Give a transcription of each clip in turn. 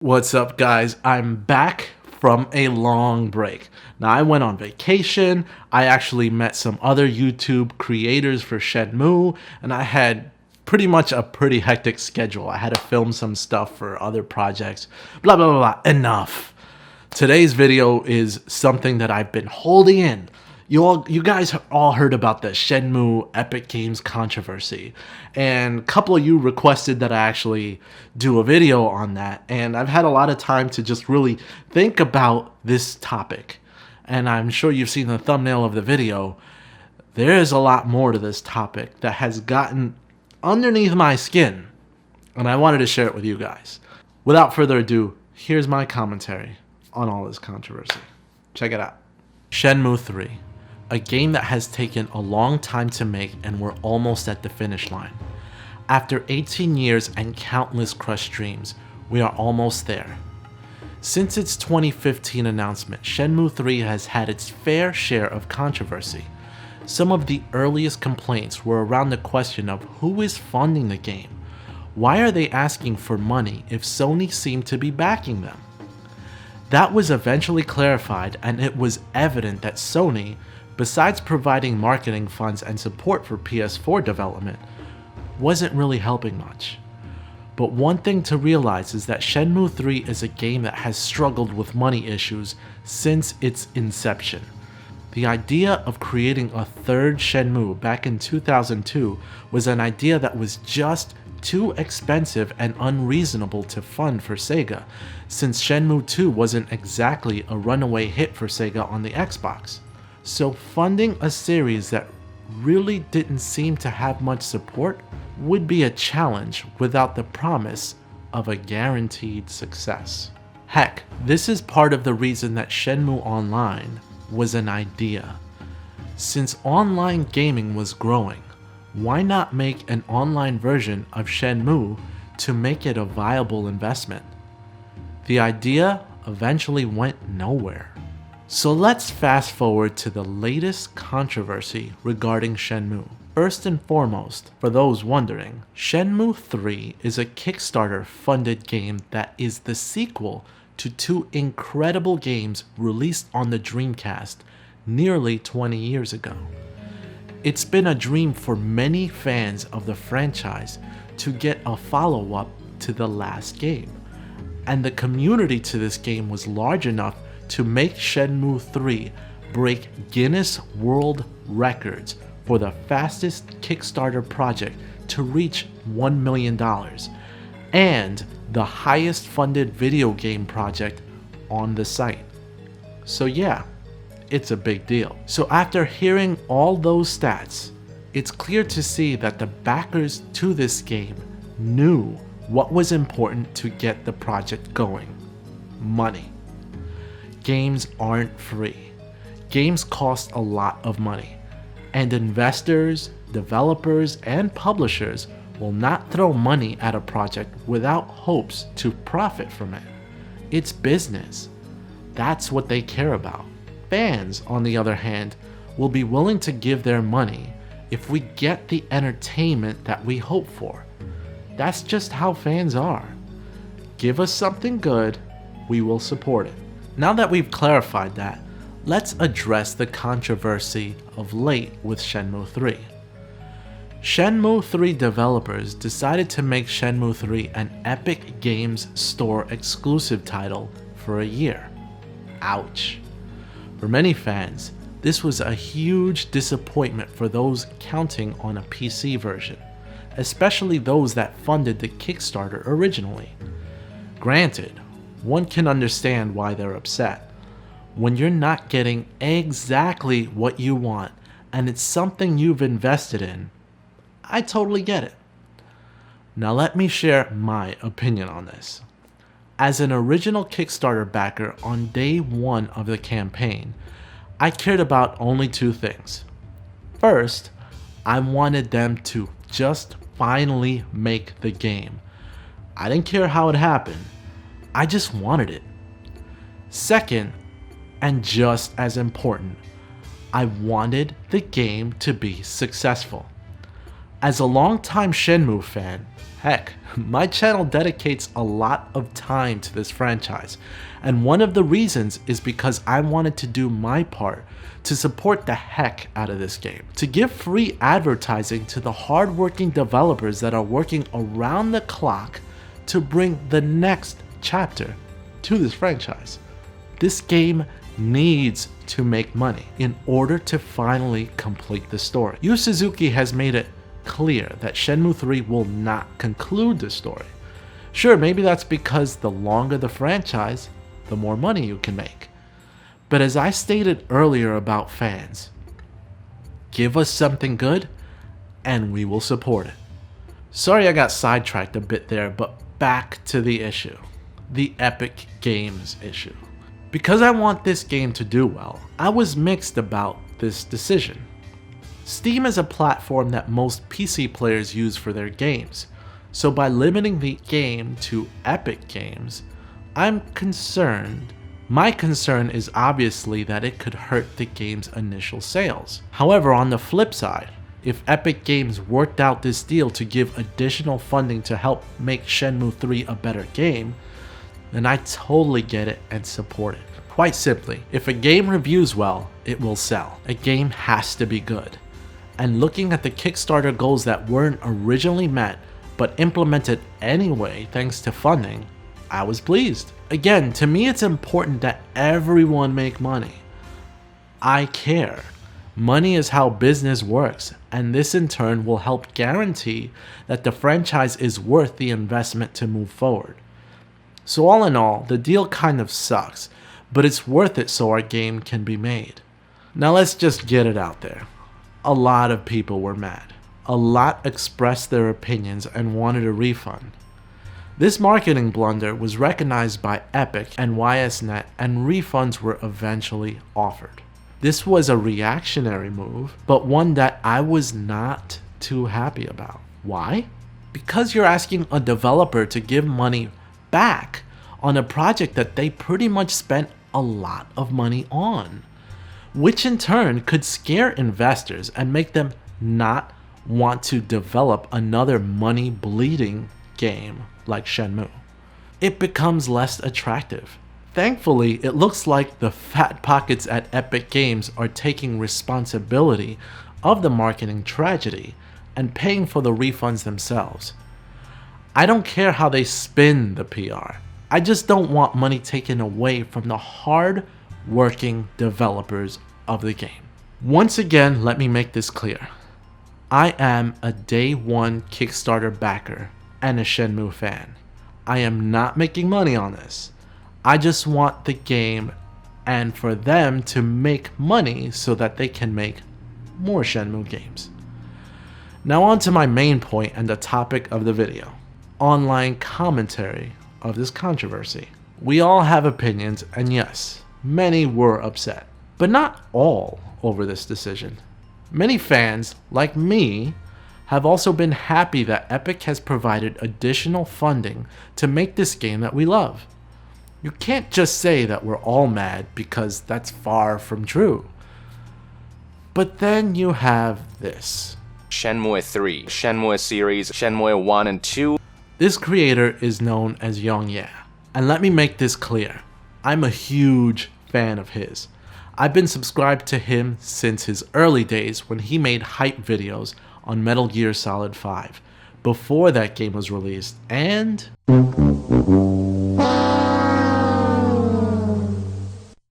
What's up, guys? I'm back from a long break. Now, I went on vacation. I actually met some other YouTube creators for Shenmue, and I had pretty much a pretty hectic schedule. I had to film some stuff for other projects. Blah, blah, blah, blah. Enough. Today's video is something that I've been holding in. You guys all heard about the Shenmue Epic Games controversy, and a couple of you requested that I actually do a video on that, and I've had a lot of time to just really think about this topic. And I'm sure you've seen the thumbnail of the video. There is a lot more to this topic that has gotten underneath my skin, and I wanted to share it with you guys. Without further ado, here's my commentary on all this controversy. Check it out. Shenmue 3. A game that has taken a long time to make, and we're almost at the finish line. After 18 years and countless crushed dreams, we are almost there. Since its 2015 announcement, Shenmue 3 has had its fair share of controversy. Some of the earliest complaints were around the question of who is funding the game. Why are they asking for money if Sony seemed to be backing them? That was eventually clarified, and it was evident that Sony, besides providing marketing funds and support for PS4 development, wasn't really helping much. But one thing to realize is that Shenmue 3 is a game that has struggled with money issues since its inception. The idea of creating a third Shenmue back in 2002 was an idea that was just too expensive and unreasonable to fund for Sega, since Shenmue 2 wasn't exactly a runaway hit for Sega on the Xbox. So funding a series that really didn't seem to have much support would be a challenge without the promise of a guaranteed success. Heck, this is part of the reason that Shenmue Online was an idea. Since online gaming was growing, why not make an online version of Shenmue to make it a viable investment? The idea eventually went nowhere. So let's fast forward to the latest controversy regarding Shenmue. First and foremost, for those wondering, Shenmue 3 is a Kickstarter funded game that is the sequel to two incredible games released on the Dreamcast nearly 20 years ago. It's been a dream for many fans of the franchise to get a follow-up to the last game, and the community to this game was large enough to make Shenmue 3 break Guinness World Records for the fastest Kickstarter project to reach $1 million, and the highest funded video game project on the site. So yeah, it's a big deal. So after hearing all those stats, it's clear to see that the backers to this game knew what was important to get the project going: money. Games aren't free. Games cost a lot of money, and investors, developers, and publishers will not throw money at a project without hopes to profit from it. It's business. That's what they care about. Fans, on the other hand, will be willing to give their money if we get the entertainment that we hope for. That's just how fans are. Give us something good, we will support it. Now that we've clarified that, let's address the controversy of late with Shenmue 3. Shenmue 3 developers decided to make Shenmue 3 an Epic Games Store exclusive title for a year. Ouch. For many fans, this was a huge disappointment for those counting on a PC version, especially those that funded the Kickstarter originally. Granted, one can understand why they're upset. When you're not getting exactly what you want and it's something you've invested in, I totally get it. Now let me share my opinion on this. As an original Kickstarter backer on day one of the campaign, I cared about only two things. First, I wanted them to just finally make the game. I didn't care how it happened. I just wanted it. Second, and just as important, I wanted the game to be successful. As a longtime Shenmue fan, heck, my channel dedicates a lot of time to this franchise, and one of the reasons is because I wanted to do my part to support the heck out of this game, to give free advertising to the hardworking developers that are working around the clock to bring the next chapter to this franchise. This game needs to make money in order to finally complete the story. Yu Suzuki has made it clear that Shenmue 3 will not conclude the story. Sure, maybe that's because the longer the franchise, the more money you can make. But as I stated earlier about fans, give us something good and we will support it. Sorry I got sidetracked a bit there, but back to the issue. The Epic Games issue. Because I want this game to do well, I was mixed about this decision. Steam is a platform that most PC players use for their games, so by limiting the game to Epic Games, I'm concerned. My concern is obviously that it could hurt the game's initial sales. However, on the flip side, if Epic Games worked out this deal to give additional funding to help make Shenmue 3 a better game, then I totally get it and support it. Quite simply, if a game reviews well, it will sell. A game has to be good. And looking at the Kickstarter goals that weren't originally met but implemented anyway thanks to funding, I was pleased. Again, to me it's important that everyone make money. I care. Money is how business works, and this in turn will help guarantee that the franchise is worth the investment to move forward. So all in all, the deal kind of sucks, but it's worth it so our game can be made. Now let's just get it out there. A lot of people were mad. A lot expressed their opinions and wanted a refund. This marketing blunder was recognized by Epic and YSNet, and refunds were eventually offered. This was a reactionary move, but one that I was not too happy about. Why? Because you're asking a developer to give money back on a project that they pretty much spent a lot of money on, which in turn could scare investors and make them not want to develop another money-bleeding game like Shenmue. It becomes less attractive. Thankfully, it looks like the fat pockets at Epic Games are taking responsibility of the marketing tragedy and paying for the refunds themselves. I don't care how they spin the PR. I just don't want money taken away from the hard-working developers of the game. Once again, let me make this clear. I am a day one Kickstarter backer and a Shenmue fan. I am not making money on this. I just want the game and for them to make money so that they can make more Shenmue games. Now on to my main point and the topic of the video. Online commentary of this controversy. We all have opinions, and yes, many were upset, but not all over this decision. Many fans, like me, have also been happy that Epic has provided additional funding to make this game that we love. You can't just say that we're all mad because that's far from true. But then you have this. Shenmue 3, Shenmue series, Shenmue 1 and 2. This creator is known as YongYea, and let me make this clear. I'm a huge fan of his. I've been subscribed to him since his early days when he made hype videos on Metal Gear Solid 5, before that game was released, and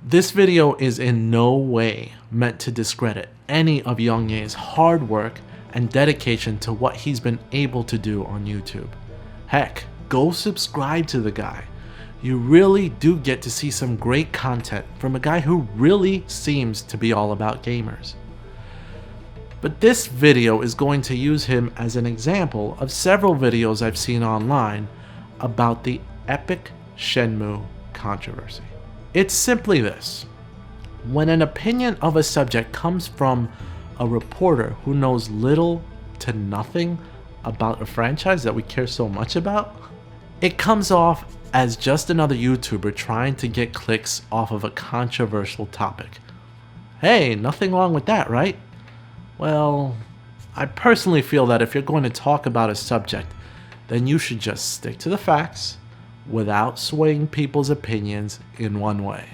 this video is in no way meant to discredit any of YongYea's hard work and dedication to what he's been able to do on YouTube. Heck, go subscribe to the guy. You really do get to see some great content from a guy who really seems to be all about gamers. But this video is going to use him as an example of several videos I've seen online about the Epic Shenmue controversy. It's simply this. When an opinion of a subject comes from a reporter who knows little to nothing about a franchise that we care so much about, it comes off as just another YouTuber trying to get clicks off of a controversial topic. Hey, nothing wrong with that, right? Well, I personally feel that if you're going to talk about a subject, then you should just stick to the facts without swaying people's opinions in one way.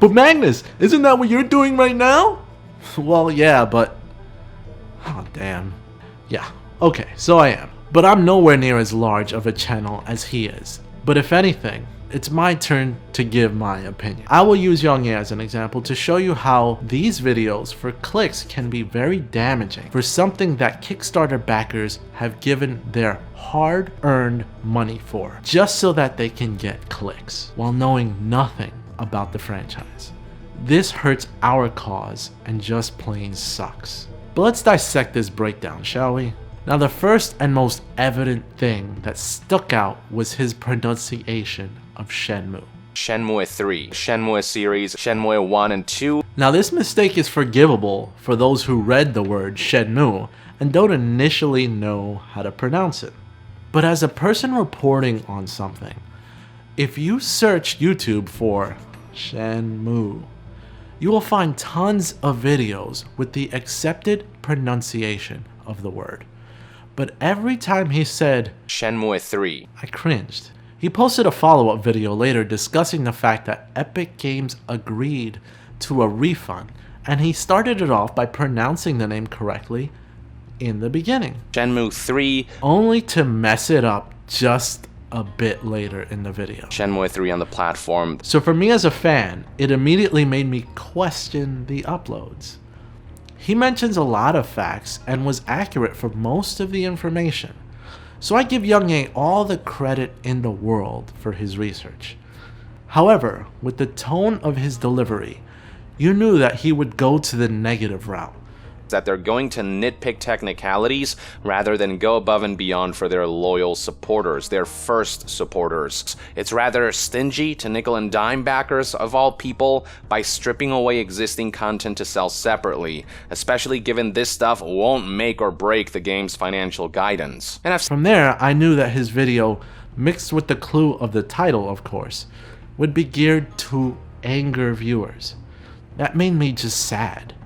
But Magnus, isn't that what you're doing right now? Well, yeah, but... Oh, damn. Yeah, okay, so I am. But I'm nowhere near as large of a channel as he is. But if anything, it's my turn to give my opinion. I will use YongYea as an example to show you how these videos for clicks can be very damaging for something that Kickstarter backers have given their hard-earned money for, just so that they can get clicks, while knowing nothing about the franchise. This hurts our cause and just plain sucks. But let's dissect this breakdown, shall we? Now, the first and most evident thing that stuck out was his pronunciation of Shenmue. Shenmue 3, Shenmue series, Shenmue 1 and 2. Now, this mistake is forgivable for those who read the word Shenmue and don't initially know how to pronounce it. But as a person reporting on something, if you search YouTube for Shenmue, you will find tons of videos with the accepted pronunciation of the word. But every time he said Shenmue 3, I cringed. He posted a follow-up video later discussing the fact that Epic Games agreed to a refund, and he started it off by pronouncing the name correctly in the beginning. Shenmue 3, only to mess it up just a bit later in the video. Shenmue 3 on the platform. So for me as a fan, it immediately made me question the uploads. He mentions a lot of facts and was accurate for most of the information. So I give YongYea all the credit in the world for his research. However, with the tone of his delivery, you knew that he would go to the negative route. That they're going to nitpick technicalities rather than go above and beyond for their loyal supporters, their first supporters. It's rather stingy to nickel and dime backers of all people by stripping away existing content to sell separately, especially given this stuff won't make or break the game's financial guidance. And from there, I knew that his video, mixed with the clue of the title of course, would be geared to anger viewers. That made me just sad.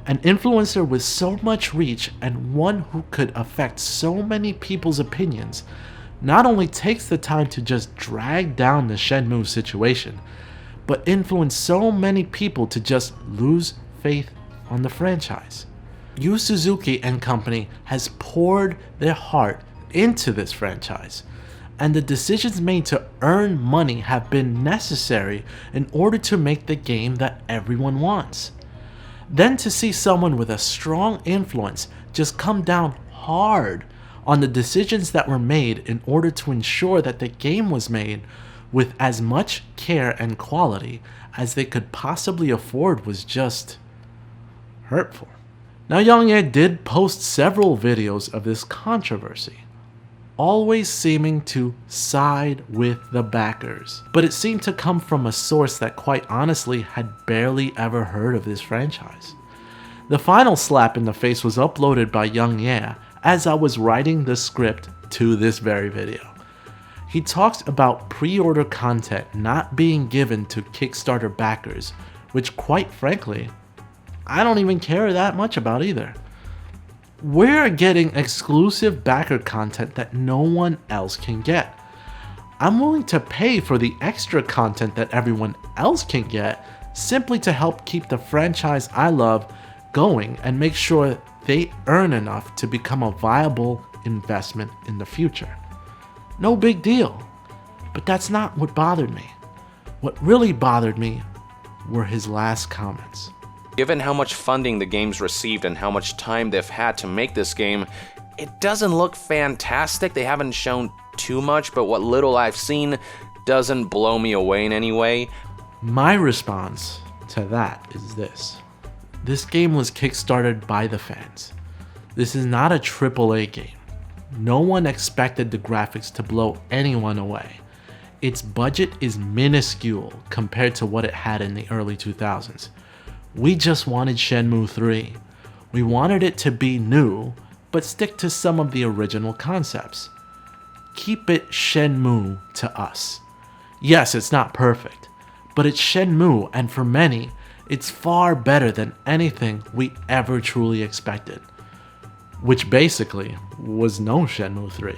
An influencer with so much reach and one who could affect so many people's opinions not only takes the time to just drag down the Shenmue situation, but influence so many people to just lose faith on the franchise. Yu Suzuki and company has poured their heart into this franchise, and the decisions made to earn money have been necessary in order to make the game that everyone wants. Then to see someone with a strong influence just come down hard on the decisions that were made in order to ensure that the game was made with as much care and quality as they could possibly afford was just hurtful. Now, YongYea did post several videos of this controversy, always seeming to side with the backers. But it seemed to come from a source that quite honestly had barely ever heard of this franchise. The final slap in the face was uploaded by YongYea as I was writing the script to this very video. He talks about pre-order content not being given to Kickstarter backers, which quite frankly, I don't even care that much about either. We're getting exclusive backer content that no one else can get. I'm willing to pay for the extra content that everyone else can get simply to help keep the franchise I love going and make sure they earn enough to become a viable investment in the future. No big deal. But that's not what bothered me. What really bothered me were his last comments. Given how much funding the game's received and how much time they've had to make this game, it doesn't look fantastic. They haven't shown too much, but what little I've seen doesn't blow me away in any way. My response to that is this. This game was kickstarted by the fans. This is not a AAA game. No one expected the graphics to blow anyone away. Its budget is minuscule compared to what it had in the early 2000s. We just wanted Shenmue 3. We wanted it to be new, but stick to some of the original concepts. Keep it Shenmue to us. Yes, it's not perfect, but it's Shenmue, and for many, It's far better than anything we ever truly expected, which basically was no Shenmue 3.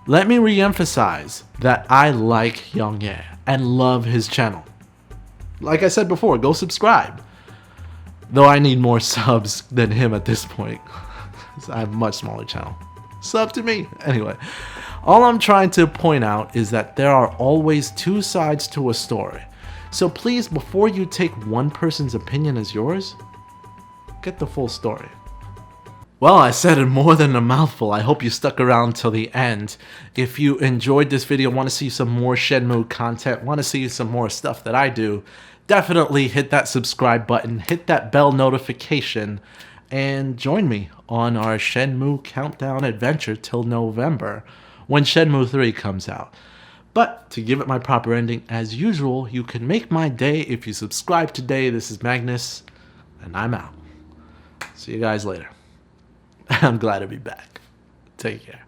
Let me re-emphasize that I like YongYea and love his channel. Like I said before, go subscribe. Though I need more subs than him at this point. I have a much smaller channel. Sub to me. Anyway, all I'm trying to point out is that there are always two sides to a story. So please, before you take one person's opinion as yours, get the full story. Well, I said it more than a mouthful. I hope you stuck around till the end. If you enjoyed this video, want to see some more Shenmue content, want to see some more stuff that I do, definitely hit that subscribe button, hit that bell notification, and join me on our Shenmue countdown adventure till November, when Shenmue 3 comes out. But to give it my proper ending, as usual, you can make my day if you subscribe today. This is Magnus, and I'm out. See you guys later. I'm glad to be back. Take care.